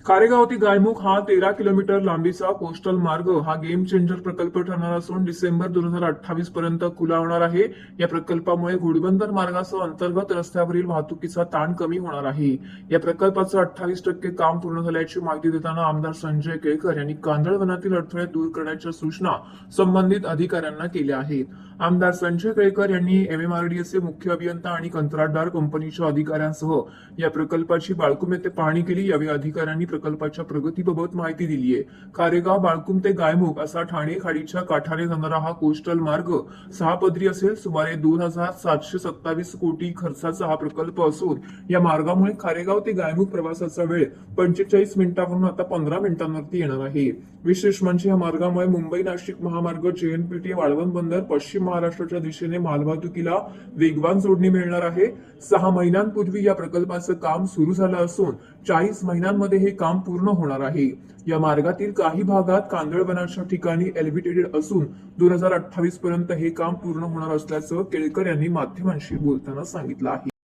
खारेगाव ते गायमुख हा 13 किलोमीटर लांबीचा कोस्टल मार्ग हा गेम चेंजर प्रकल्प ठरणार असून डिसेंबर 2028 पर्यंत खुला होणार आहे. या प्रकल्पामुळे घोडबंदर मार्गासह अंतर्गत रस्त्यावरील वाहतुकीचा ताण कमी होणार आहे. या प्रकल्पाचं 28% काम पूर्ण झाल्याची माहिती देताना आमदार संजय केळकर यांनी कांदळवनातील अडथळे दूर करण्याच्या सूचना संबंधित अधिकाऱ्यांना केल्या आहेत. आमदार संजय केळकर यांनी MMRDA मुख्य अभियंता आणि कंत्राटदार कंपनीच्या अधिकाऱ्यांसह या प्रकल्पाची बाळकुम येथे पाहणी केली. यावेळी अधिकाऱ्यांनी प्रकल्पाच्या प्रगतीबाबत माहिती दिली आहे. खारेगाव बाळकुम ते गायमुख असा ठाणे खाडीच्या काठाने जाणारा हा कोस्टल मार्ग 6 पदरी असेल. सुमारे 2,727 कोटी खर्चाचा हा प्रकल्प असून या मार्गामुळे खारेगाव ते गायमुख प्रवासाचा वेळ 45 मिनिटांवरून आता 15 मिनिटांवरती येणार आहे. विशेष म्हणजे या मार्गामुळे मुंबई नाशिक महामार्ग, JNPT, वाळवंट बंदर, पश्चिम महाराष्ट्राच्या दिशेने मालवाहतुकीला वेगवान जोडणी मिळणार आहे. 6 महिन्यांपूर्वी या प्रकल्पाचं काम सुरू झालं असून 40 महिन्यांमध्ये हे काम पूर्ण होणार आहे. या मार्गातील काही भागात कांदळवनाच्या ठिकाणी एलिव्हेटेड असून 2028 पर्यंत हे काम पूर्ण होणार असल्याचं केळकर यांनी माध्यमांशी बोलताना सांगितलं आहे.